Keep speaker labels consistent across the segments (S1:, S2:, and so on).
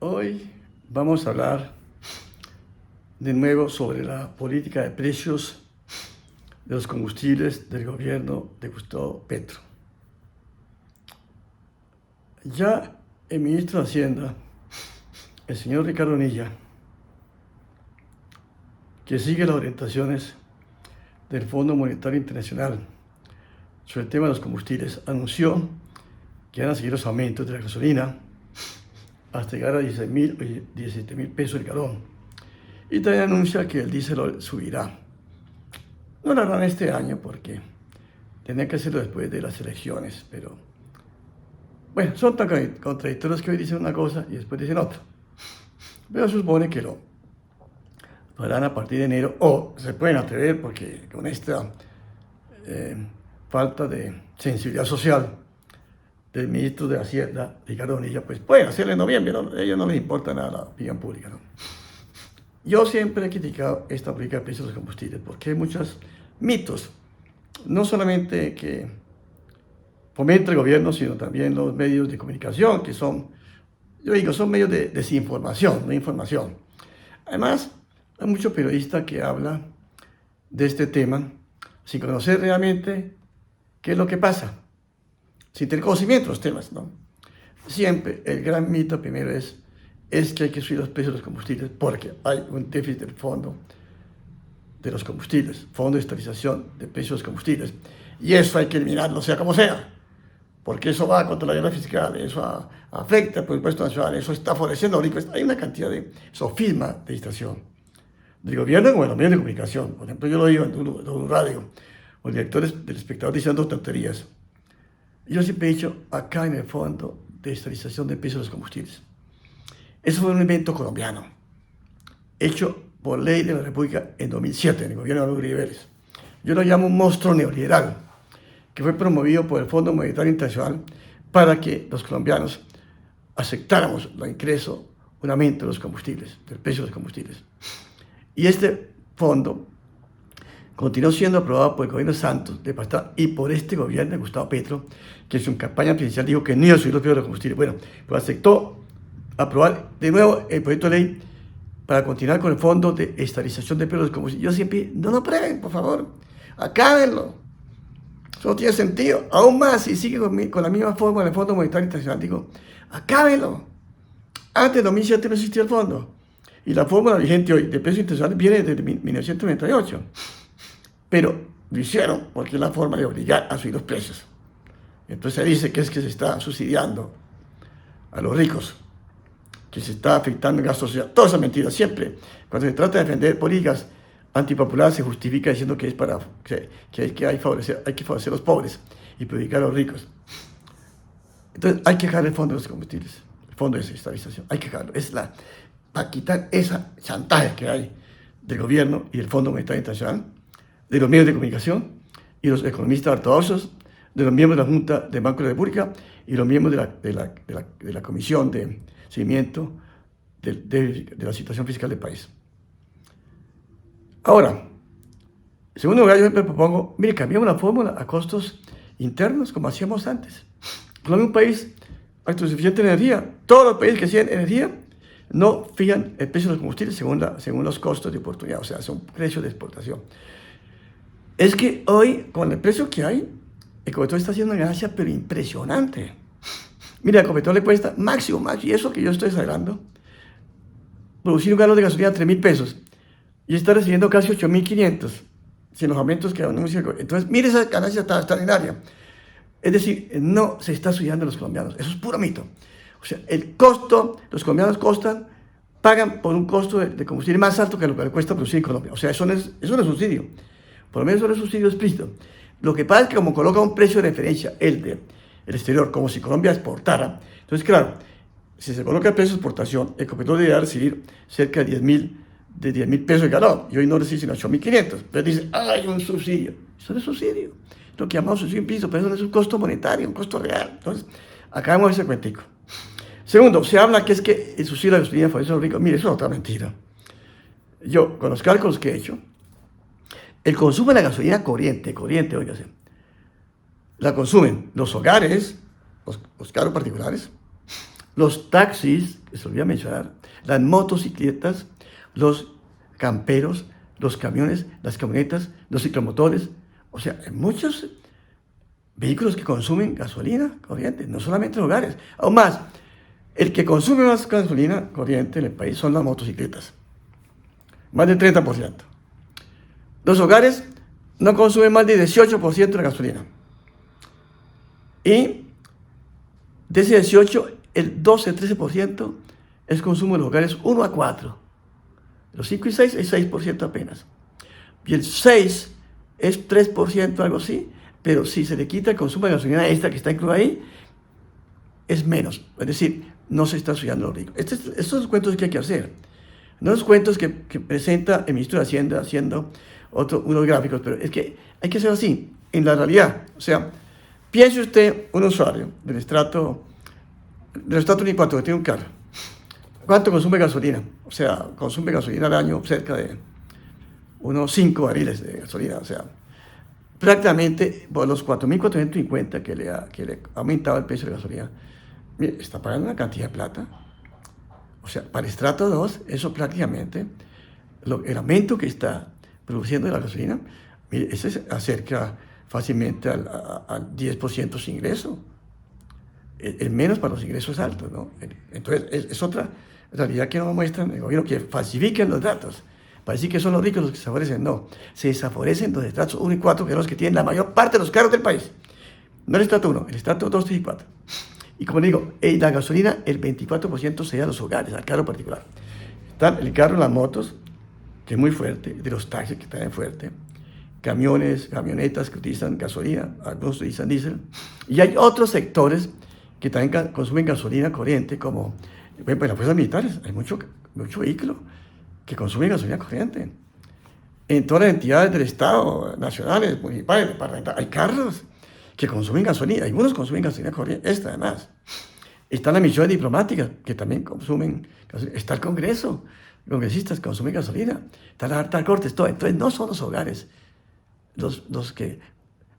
S1: Hoy vamos a hablar de nuevo sobre la política de precios de los combustibles del gobierno de Gustavo Petro. Ya el ministro de Hacienda, el señor Ricardo Anilla, que sigue las orientaciones del Fondo Monetario Internacional sobre el tema de los combustibles, anunció que van a seguir los aumentos de la gasolina hasta llegar a 17.000 pesos el galón. Y también anuncia que el diésel subirá. No lo harán este año porque tendrían que hacerlo después de las elecciones, pero bueno, son tan contradictorios que hoy dicen una cosa y después dicen otra. Pero se supone que lo harán a partir de enero, o se pueden atrever porque con esta falta de sensibilidad social del ministro de Hacienda, Ricardo Anilla, pues pueden hacerlo en noviembre, ¿no? A ellos no les importa nada la opinión pública, ¿no? Yo siempre he criticado esta política de precios de los combustibles porque hay muchos mitos, no solamente que fomenta el gobierno, sino también los medios de comunicación, que son, yo digo, son medios de desinformación, no información. Además, hay muchos periodistas que hablan de este tema sin conocer realmente qué es lo que pasa, sin tener conocimiento de los temas, ¿no? Siempre el gran mito primero es que hay que subir los precios de los combustibles porque hay un déficit del fondo de los combustibles, fondo de estabilización de precios de los combustibles, y eso hay que eliminarlo, sea como sea, porque eso va contra la guerra fiscal, eso afecta al presupuesto nacional, eso está favoreciendo a los ricos. Hay una cantidad de sofisma de distracción del gobierno como de los medios de comunicación. Por ejemplo, yo lo digo en un radio, los directores del Espectador diciendo tonterías. Yo siempre he dicho, acá en el fondo de estabilización de precios de los combustibles, eso fue un invento colombiano, hecho por ley de la República en 2007, en el gobierno de Uribe Vélez. Yo lo llamo un monstruo neoliberal, que fue promovido por el Fondo Monetario Internacional para que los colombianos aceptáramos el ingreso, un aumento de los combustibles, del precio de los combustibles. Y este fondo continuó siendo aprobado por el gobierno Santos de Pastrana y por este gobierno de Gustavo Petro, que en su campaña presidencial dijo que no iba a subir los precios de los combustibles. Bueno, pues aceptó aprobar de nuevo el proyecto de ley para continuar con el fondo de estabilización de precios de los combustibles. Yo siempre, no lo aprueben, por favor, acábenlo. Eso no tiene sentido. Aún más, si sigue con la misma forma del Fondo Monetario Internacional, digo, acábenlo. Antes de 2007 no existía el fondo. Y la fórmula vigente hoy de precios internacionales viene desde 1998. Pero lo hicieron porque es la forma de obligar a subir los precios. Entonces se dice que es que se está subsidiando a los ricos, que se está afectando el gasto social. Toda esa mentira, siempre. Cuando se trata de defender políticas antipopulares, se justifica diciendo que es para que hay que favorecer a los pobres y perjudicar a los ricos. Entonces hay que dejar el fondo de los combustibles, el fondo de estabilización. Hay que dejarlo. Para quitar esa chantaje que hay del gobierno y del Fondo Monetario Internacional, de los medios de comunicación y los economistas ortodoxos, de los miembros de la Junta del Banco de la República y los miembros de la Comisión de Seguimiento de la situación fiscal del país. Ahora, en segundo lugar, yo siempre propongo, mire, cambiamos la fórmula a costos internos como hacíamos antes. Colombia es un país autosuficiente en energía. Todos los países que tienen energía no fijan el precio de los combustibles según los costos de oportunidad, o sea, son precios de exportación. Es que hoy, con el precio que hay, el Ecopetrol está haciendo una ganancia, pero impresionante. Mira, el Ecopetrol le cuesta máximo, y eso que yo estoy exagerando, producir un galón de gasolina a 3.000 pesos, y está recibiendo casi 8.500, sin los aumentos que anuncia. Entonces, mire esa ganancia extraordinaria. Es decir, no se está subsidiando a los colombianos, eso es puro mito. O sea, el costo, los colombianos pagan por un costo de combustible más alto que lo que le cuesta producir en Colombia. O sea, eso no es subsidio. Por lo menos eso no es subsidio explícito. Lo que pasa es que como coloca un precio de referencia, el exterior, como si Colombia exportara. Entonces, claro, si se coloca el precio de exportación, el Ecopetrol debería recibir cerca de 10.000 pesos de galón. Y hoy no recibe sino 8.500. Entonces dice, hay un subsidio. Eso no es subsidio. Lo que llamamos subsidio implícito, pero eso no es un costo monetario, un costo real. Entonces, acabamos ese cuentico. Segundo, se habla que es que el subsidio de la gasolina favorece a los ricos. Mire, eso es otra mentira. Yo, con los cálculos que he hecho, el consumo de la gasolina corriente, óigase, la consumen los hogares, los carros particulares, los taxis, les olvidé mencionar, las motocicletas, los camperos, los camiones, las camionetas, los ciclomotores. O sea, hay muchos vehículos que consumen gasolina corriente, no solamente los hogares. Aún más, el que consume más gasolina corriente en el país son las motocicletas, más del 30%. Los hogares no consumen más del 18% de la gasolina. Y de ese 18, el 12-13% es consumo de los hogares 1 a 4. Los 5 y 6 es 6% apenas. Y el 6 es 3%, algo así, pero si se le quita el consumo de gasolina extra que está incluido ahí, es menos. Es decir, no se está subiendo lo rico. Estos son los cuentos que hay que hacer. No los cuentos que presenta el ministro de Hacienda haciendo unos gráficos, pero es que hay que hacerlo así, en la realidad. O sea, piense usted, un usuario del estrato 4 que tiene un carro. ¿Cuánto consume gasolina? O sea, consume gasolina al año cerca de unos 5 barriles de gasolina. O sea, prácticamente por los 4.450 que le ha aumentado el precio de la gasolina, mire, está pagando una cantidad de plata. O sea, para el estrato 2, eso prácticamente, el aumento que está produciendo la gasolina, mire, ese se acerca fácilmente al 10% sin ingreso. El menos para los ingresos altos, ¿no? Entonces, es otra realidad que nos muestran el gobierno, que falsifican los datos. Parece que son los ricos los que se favorecen. No, se desfavorecen los estratos 1 y 4, que son los que tienen la mayor parte de los carros del país. No el estrato 1, el estrato 2, 3 y 4. Y como digo, la gasolina, el 24% se da a los hogares, al carro particular. Está el carro, las motos, que es muy fuerte, de los taxis, que también es fuerte, camiones, camionetas que utilizan gasolina, algunos utilizan diésel, y hay otros sectores que también consumen gasolina corriente, como en las fuerzas militares, hay mucho vehículo que consumen gasolina corriente. En todas las entidades del Estado, nacionales, municipales, departamentales, hay carros que consumen gasolina, algunos consumen gasolina corriente, esta además. Están las misiones diplomáticas, que también consumen gasolina. Está el Congreso, congresistas consumen gasolina. Está la alta corte, todo. Entonces no son los hogares los que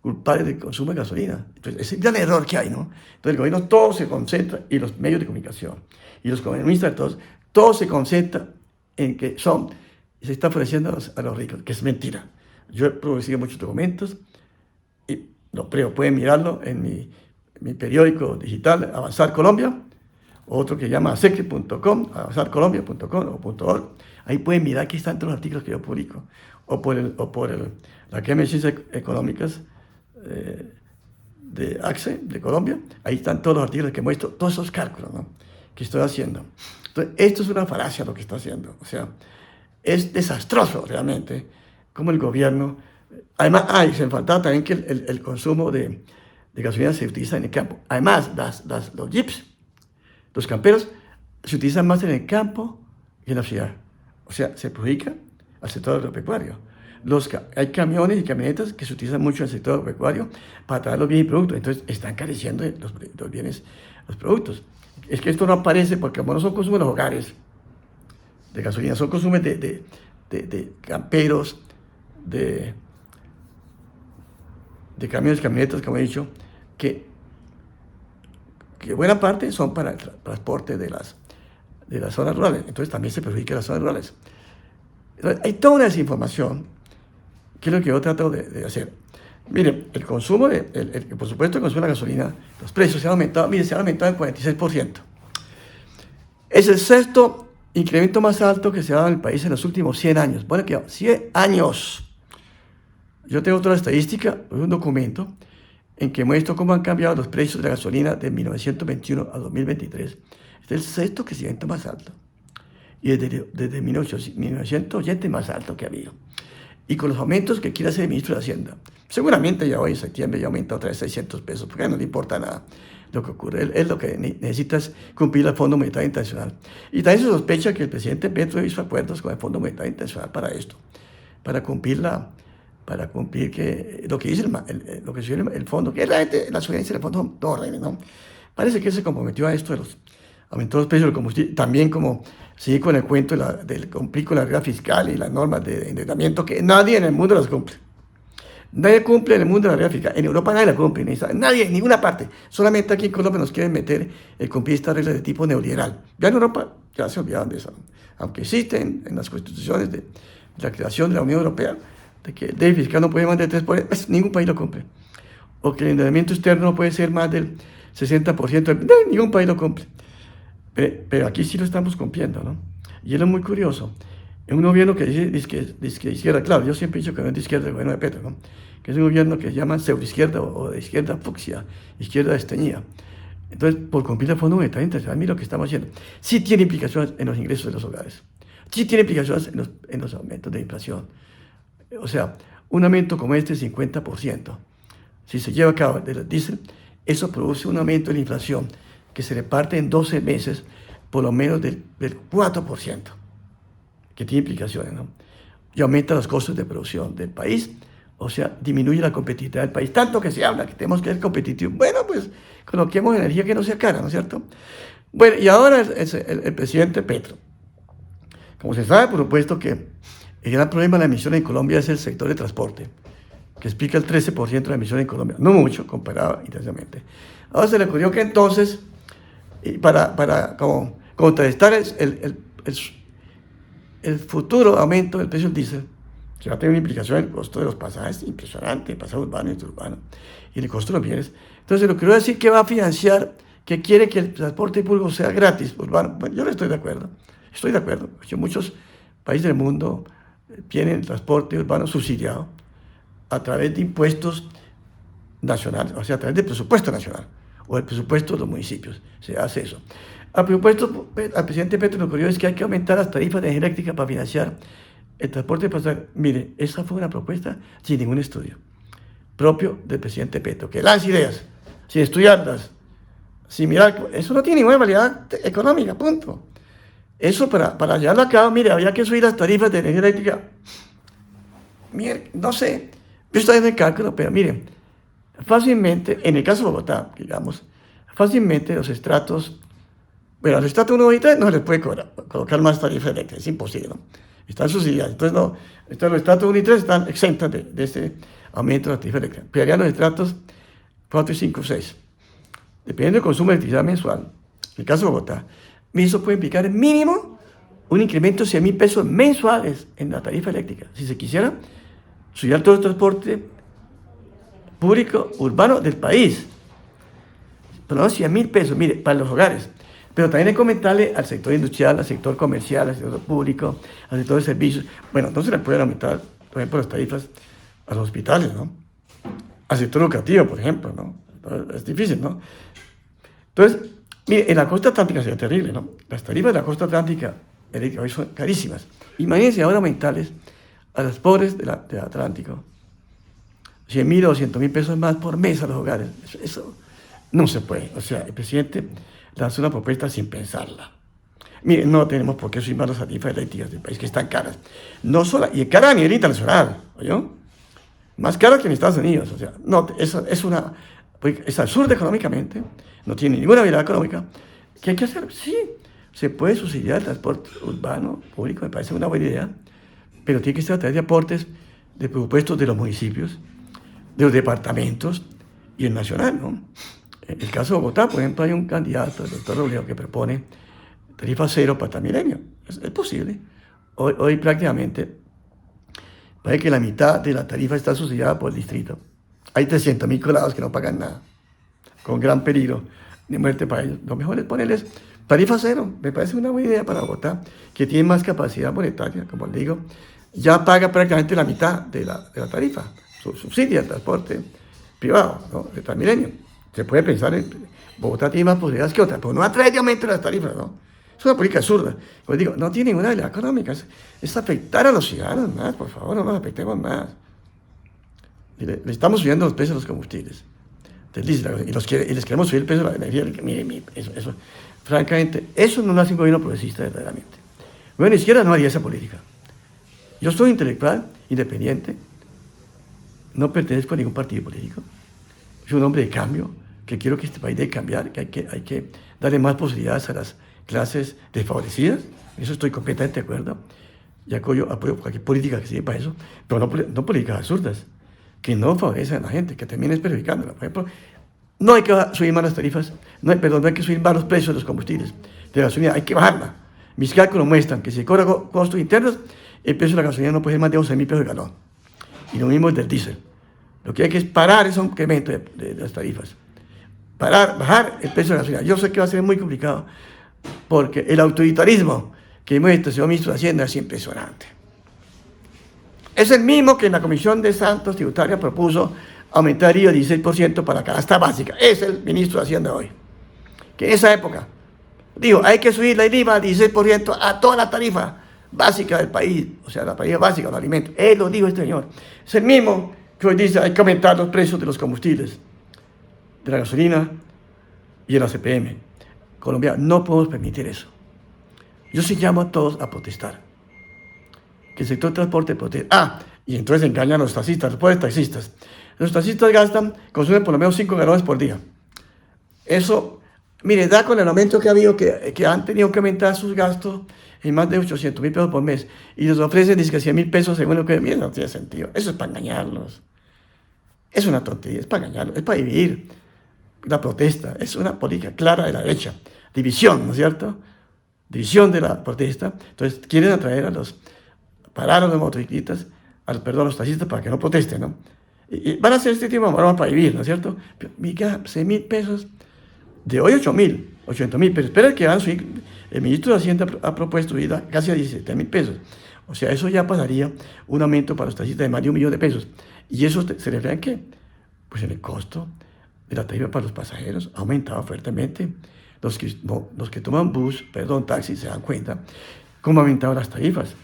S1: culpables del consumo de gasolina. Entonces, ese es el gran error que hay, ¿no? Entonces, el gobierno todo se concentra, y los medios de comunicación, y los economistas, todo se concentra en que se está ofreciendo a los ricos, que es mentira. Yo he producido muchos documentos, y pueden mirarlo en mi periódico digital, Avanzar Colombia, otro que se llama secret.com, avanzarcolombia.com o .org. Ahí pueden mirar que están todos los artículos que yo publico, o por la Academia de Ciencias Económicas de ACCE, de Colombia. Ahí están todos los artículos que muestro, todos esos cálculos, ¿no?, que estoy haciendo. Entonces, esto es una falacia lo que está haciendo. O sea, es desastroso realmente como el gobierno. Además, se me faltaba también que el consumo de gasolina se utiliza en el campo. Además, los jeeps, los camperos, se utilizan más en el campo que en la ciudad. O sea, se perjudica al sector agropecuario. Hay camiones y camionetas que se utilizan mucho en el sector agropecuario para traer los bienes y productos. Entonces, están careciendo los bienes, los productos. Es que esto no aparece porque como no son consumos de los hogares de gasolina, son consumos de camperos, de camiones, camionetas, como he dicho, que buena parte son para el transporte de las zonas rurales. Entonces también se perjudica las zonas rurales. Entonces, hay toda una desinformación, que es lo que yo trato de hacer. Mire, el consumo, por supuesto, el consumo de la gasolina, los precios se han aumentado, se han aumentado en 46%. Es el sexto incremento más alto que se ha dado en el país en los últimos 100 años. Bueno, que 100 años. Yo tengo otra estadística, un documento, en que muestro cómo han cambiado los precios de la gasolina de 1921 a 2023. Este es el sexto crecimiento más alto. Y desde 1980 más alto que ha habido. Y con los aumentos que quiere hacer el ministro de Hacienda. Seguramente ya hoy en septiembre ya aumenta otra vez 600 pesos, porque no le importa nada lo que ocurre. Él lo que necesita es cumplir el Fondo Monetario Internacional. Y también se sospecha que el presidente Petro hizo acuerdos con el Fondo Monetario Internacional para esto, para cumplir lo que dice lo que sugiere el fondo, que realmente la sugerencia del fondo no reina, ¿no? Parece que él se comprometió a esto de aumentó los precios del combustible, también como sigue con el cuento del cumplir con la regla fiscal y las normas de endeudamiento, que nadie en el mundo las cumple. Nadie cumple en el mundo la regla fiscal. En Europa nadie la cumple, nadie, en ninguna parte. Solamente aquí en Colombia nos quieren meter el cumplir estas reglas de tipo neoliberal. Ya en Europa ya se olvidaron de eso. Aunque existen en las constituciones de la creación de la Unión Europea, de que el déficit fiscal no puede más del 3%, pues ningún país lo cumple. O que el endeudamiento externo no puede ser más del 60%, ningún país lo cumple. Pero aquí sí lo estamos cumpliendo, ¿no? Y es muy curioso. Es un gobierno que dice que de izquierda, claro, yo siempre he dicho que no es de izquierda el gobierno de Petro, ¿no? Que es un gobierno que llaman pseudoizquierda o de izquierda fucsia, izquierda desteñida. Entonces, por cumplir el Fondo Monetario Internacional, mira lo que estamos haciendo. Sí tiene implicaciones en los ingresos de los hogares. Sí tiene implicaciones en los aumentos de inflación. O sea, un aumento como este, 50%, si se lleva a cabo del diésel, eso produce un aumento de la inflación que se reparte en 12 meses por lo menos del 4%, que tiene implicaciones, ¿no? Y aumenta los costos de producción del país, o sea, disminuye la competitividad del país. Tanto que se habla que tenemos que ser competitivos. Bueno, pues coloquemos energía que no sea cara, ¿no es cierto? Bueno, y ahora el presidente Petro. Como se sabe, por supuesto que el gran problema de la emisión en Colombia es el sector de transporte, que explica el 13% de la emisión en Colombia. No mucho, comparado internacionalmente. Ahora se le ocurrió que entonces, para contrarrestar el futuro aumento del precio del diésel, que va a tener una implicación en el costo de los pasajes impresionante, el pasaje urbano y interurbano, y el costo de los bienes. Entonces, lo que quiero decir que va a financiar, que quiere que el transporte público sea gratis, urbano. Bueno, yo no estoy de acuerdo. Estoy de acuerdo, porque muchos países del mundo tienen el transporte urbano subsidiado a través de impuestos nacionales, o sea, a través del presupuesto nacional o el presupuesto de los municipios. Se hace eso. Al presidente Petro le ocurrió es que hay que aumentar las tarifas de energía eléctrica para financiar el transporte pasajero. Mire, esa fue una propuesta sin ningún estudio propio del presidente Petro, que lanza ideas sin estudiarlas, sin mirar. Eso no tiene ninguna validad económica, punto. Eso para llevarlo a cabo, mire, había que subir las tarifas de energía eléctrica. Mire, no sé, yo estoy en el cálculo, pero miren, fácilmente, en el caso de Bogotá, digamos, fácilmente los estratos, bueno, al estrato 1 y 3 no se les puede colocar más tarifa eléctrica, es imposible, ¿no? Están subsidiados, entonces no, los estratos 1 y 3 están exentos de ese aumento de la tarifa eléctrica. Pero los estratos 4, 5, 6, dependiendo del consumo de electricidad mensual, en el caso de Bogotá, eso puede implicar mínimo un incremento de 100.000 pesos mensuales en la tarifa eléctrica. Si se quisiera subir todo el transporte público urbano del país, pero no 100.000 pesos, mire, para los hogares. Pero también hay que comentarle al sector industrial, al sector comercial, al sector público, al sector de servicios. Bueno, entonces le pueden aumentar, por ejemplo, las tarifas a los hospitales, ¿no? Al sector educativo, por ejemplo, ¿no? Es difícil, ¿no? Entonces, mire, en la costa atlántica sería terrible, ¿no? Las tarifas de la costa atlántica hoy son carísimas. Imagínense ahora aumentarles a los pobres del Atlántico 100.000 o 200.000 pesos más por mes a los hogares. Eso no se puede. O sea, el presidente lanzó una propuesta sin pensarla. Mire, no tenemos por qué subir más las tarifas eléctricas del país, que están caras. No solo, y caras a nivel internacional, ¿oyó? Más caras que en Estados Unidos. O sea, no, eso es absurdo económicamente, no tiene ninguna habilidad económica. ¿Qué hay que hacer? Sí, se puede subsidiar el transporte urbano público, me parece una buena idea, pero tiene que ser a través de aportes de presupuestos de los municipios, de los departamentos y el nacional, ¿no? En el caso de Bogotá, por ejemplo, hay un candidato, el doctor Robledo, que propone tarifa cero para Transmilenio. Es posible. Hoy prácticamente parece que la mitad de la tarifa está subsidiada por el distrito. Hay 300.000 colados que no pagan nada, con gran peligro de muerte para ellos. Lo mejor es ponerles tarifa cero. Me parece una buena idea para Bogotá, que tiene más capacidad monetaria, como les digo. Ya paga prácticamente la mitad de la tarifa. Subsidia el transporte privado, ¿no? De Transmilenio. Se puede pensar en Bogotá tiene más posibilidades que otras, pero no a través de aumento de las tarifas, ¿no? Es una política absurda. Como digo, no tiene ninguna habilidad económica, es afectar a los ciudadanos más, por favor, no nos afectemos más. Le estamos subiendo los precios de los combustibles, y les queremos subir el precio de la energía. Eso, francamente, eso no lo hace un gobierno progresista verdaderamente. Bueno, ni siquiera no haría esa política. Yo soy intelectual, independiente, no pertenezco a ningún partido político, soy un hombre de cambio, que quiero que este país debe cambiar, que hay que darle más posibilidades a las clases desfavorecidas. Eso estoy completamente de acuerdo. Y apoyo cualquier política que sirva para eso, pero no políticas absurdas. que no favorecen a la gente, que terminen perjudicándola. Por ejemplo, no hay que subir más las tarifas, no hay que subir más los precios de los combustibles, de la gasolina, hay que bajarla. Mis cálculos muestran que si se cobra costos internos, el precio de la gasolina no puede ser más de 11.000 pesos el galón. Y lo mismo es del diésel. Lo que hay que es parar ese incremento de las tarifas. Bajar el precio de la gasolina. Yo sé que va a ser muy complicado, porque el autoritarismo que muestra el señor ministro de Hacienda es impresionante. Es el mismo que en la Comisión de Santos Tributaria propuso aumentar el IVA 16% para la canasta básica. Es el ministro de Hacienda hoy. Que en esa época dijo, hay que subir la IVA 16% a toda la tarifa básica del país, o sea, la tarifa básica de los alimentos. Él lo dijo este señor. Es el mismo que hoy dice, hay que aumentar los precios de los combustibles, de la gasolina y de la CPM. Colombia, no podemos permitir eso. Yo sí llamo a todos a protestar. Que el sector de transporte proteste. Y entonces engañan a los taxistas, los pobres taxistas. Los taxistas consumen por lo menos 5 galones por día. Eso, mire, da con el aumento que ha habido, que han tenido que aumentar sus gastos en más de 800.000 pesos por mes. Y les ofrecen 100.000 pesos según lo que miren, no tiene sentido. Eso es para engañarlos. Es una tontería, es para engañarlos, es para dividir. La protesta es una política clara de la derecha. División, ¿no es cierto? División de la protesta. Entonces quieren atraer parar a los motociclistas, a los taxistas para que no protesten, ¿no? Y van a hacer este tipo de normas para vivir, ¿no es cierto? Pero, mira, 6.000 pesos, de hoy 800.000 pesos. Espera que van a subir, el ministro de Hacienda ha propuesto subir casi a 17.000 pesos. O sea, eso ya pasaría un aumento para los taxistas de más de 1 millón de pesos. ¿Y eso se refleja en qué? Pues en el costo de la tarifa para los pasajeros ha aumentado fuertemente. Los que toman taxi, se dan cuenta cómo han aumentado las tarifas.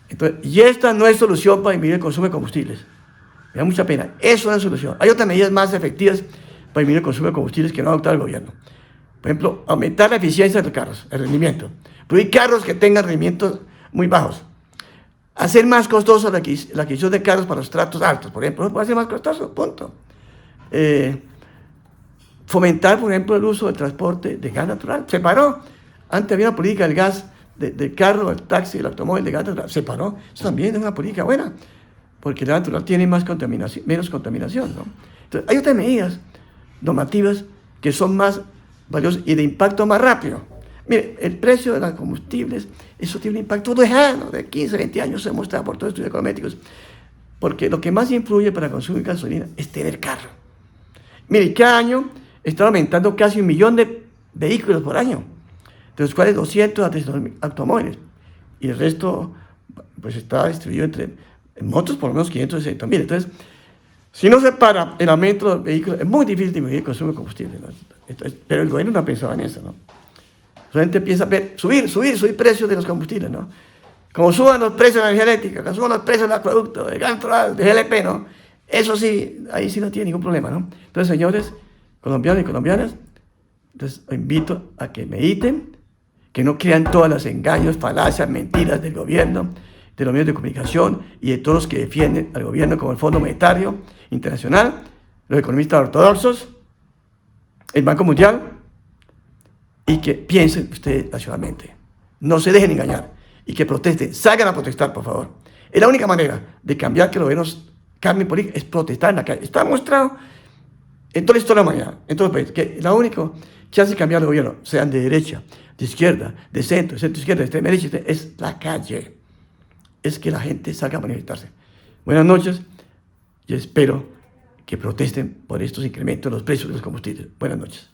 S1: Entonces, y esta no es solución para disminuir el consumo de combustibles. Me da mucha pena. Eso no es solución. Hay otras medidas más efectivas para disminuir el consumo de combustibles que no ha adoptado el gobierno. Por ejemplo, aumentar la eficiencia de los carros, el rendimiento. Prohibir carros que tengan rendimientos muy bajos. Hacer más costoso la adquisición de carros para los tratos altos, por ejemplo. No puede ser más costoso, punto. Fomentar, por ejemplo, el uso del transporte de gas natural. Se paró. Antes había una política del gas, del carro, el taxi, el automóvil de gas natural. Se paró. Eso también es una política buena, porque el gas natural tiene menos contaminación, ¿no? Entonces, hay otras medidas normativas que son más valiosas y de impacto más rápido. Mire, el precio de los combustibles, eso tiene un impacto lejano, de 15, 20 años se ha mostrado por todos los estudios económicos, porque lo que más influye para consumir gasolina es tener carro. Mire, cada año está aumentando casi 1 millón de vehículos por año, de los cuales 200 a 300.000 automóviles, y el resto pues está distribuido en motos por lo menos 560.000. Entonces, si no se para el aumento de los vehículos, es muy difícil disminuir el consumo de combustible, ¿no? Entonces, pero el gobierno no ha pensado en eso, ¿no? Solamente empieza a ver, subir precios de los combustibles, ¿no? Como suban los precios de la energía eléctrica, como suban los precios del acueducto, de gas natural, de GLP, ¿no? Eso sí, ahí sí no tiene ningún problema, ¿no? Entonces, señores colombianos y colombianas, entonces invito a que mediten, que no crean todos los engaños, falacias, mentiras del gobierno, de los medios de comunicación y de todos los que defienden al gobierno como el Fondo Monetario Internacional, los economistas ortodoxos, el Banco Mundial, y que piensen ustedes racionalmente. No se dejen engañar y que protesten, salgan a protestar, por favor. Es la única manera de cambiar que los gobiernos cambien política, es protestar en la calle. Está demostrado en toda la historia de la humanidad, en todo el país, que lo único que hace cambiar los gobiernos, sean de derecha, de izquierda, de centro izquierda, de extrema derecha, es la calle. Es que la gente salga a manifestarse. Buenas noches y espero que protesten por estos incrementos de los precios de los combustibles. Buenas noches.